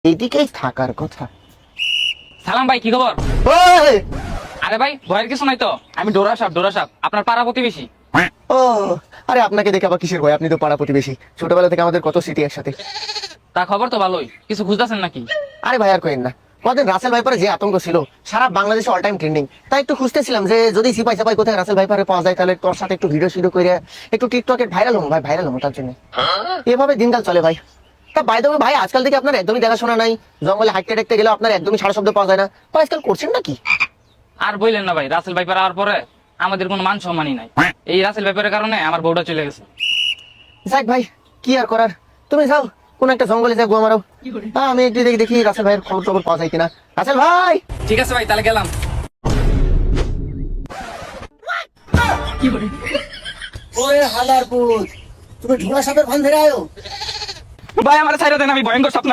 এইদিকেই থাকার কথা। সালাম ভাই, কি খবর? ওই! আরে ভাই, ভয়ের কিছু নাই তো। আমি ডোরা সাপ আপনার পাড়া প্রতিবেশী। ও, আরে আপনাকে দেখে আবার কিসের ভয়? আপনি তো পাড়া প্রতিবেশী, ছোটবেলা থেকে আমাদের কত স্মৃতি একসাথে। তা খবর তো ভালোই, কিছু খুঁজতেছেন নাকি? আরে ভাই আর কইেন না, কদিন রাসেল ভাইপারে যে আতঙ্ক ছিল, সারা বাংলাদেশে অল টাইম ট্রেন্ডিং। তাই একটু খুঁজতেছিলাম যে যদি সিপাই সাপাই কোথায় রাসেল ভাইপারে পাওয়া যায়, তাহলে তোর সাথে একটু ভিডিও শিডিও করে একটু টিকটকে ভাইরাল হবো ভাই, ভাইরাল হবো তার জন্য। এভাবে দিনকাল চলে ভাই। তা বাই দ্য ওয়ে ভাই, আজকাল থেকে আপনার একদমই দেখাশোনা নাই। জঙ্গলে হাঁটতে দেখতে গেলে আপনার একদমই সারা শব্দ পাওয়া যায় না। তো আজকাল করছেন নাকি? আর বললেন না ভাই, রাসেল ভাইপার আওয়ার পরে আমাদের কোনো মান সম্মানই নাই। এই রাসেল ভাইপারের কারণে আমার বউটা চলে গেছে। যাক ভাই, কি আর করার। তুমি যাও কোন একটা জঙ্গলে যাও, আমারও আমি একটু দেখি দেখি রাসেল ভাইয়ের খবর টবর পাওয়া যায় কিনা। রাসেল ভাই! ঠিক আছে ভাই, তাহলে গেলাম। ওরে হালার পুত, তুমি ঢোলা সাপের ফান ধরে আয়ো। ভাই আমার ছাইরা দেন, আমি ভয়ঙ্কর স্বপ্ন।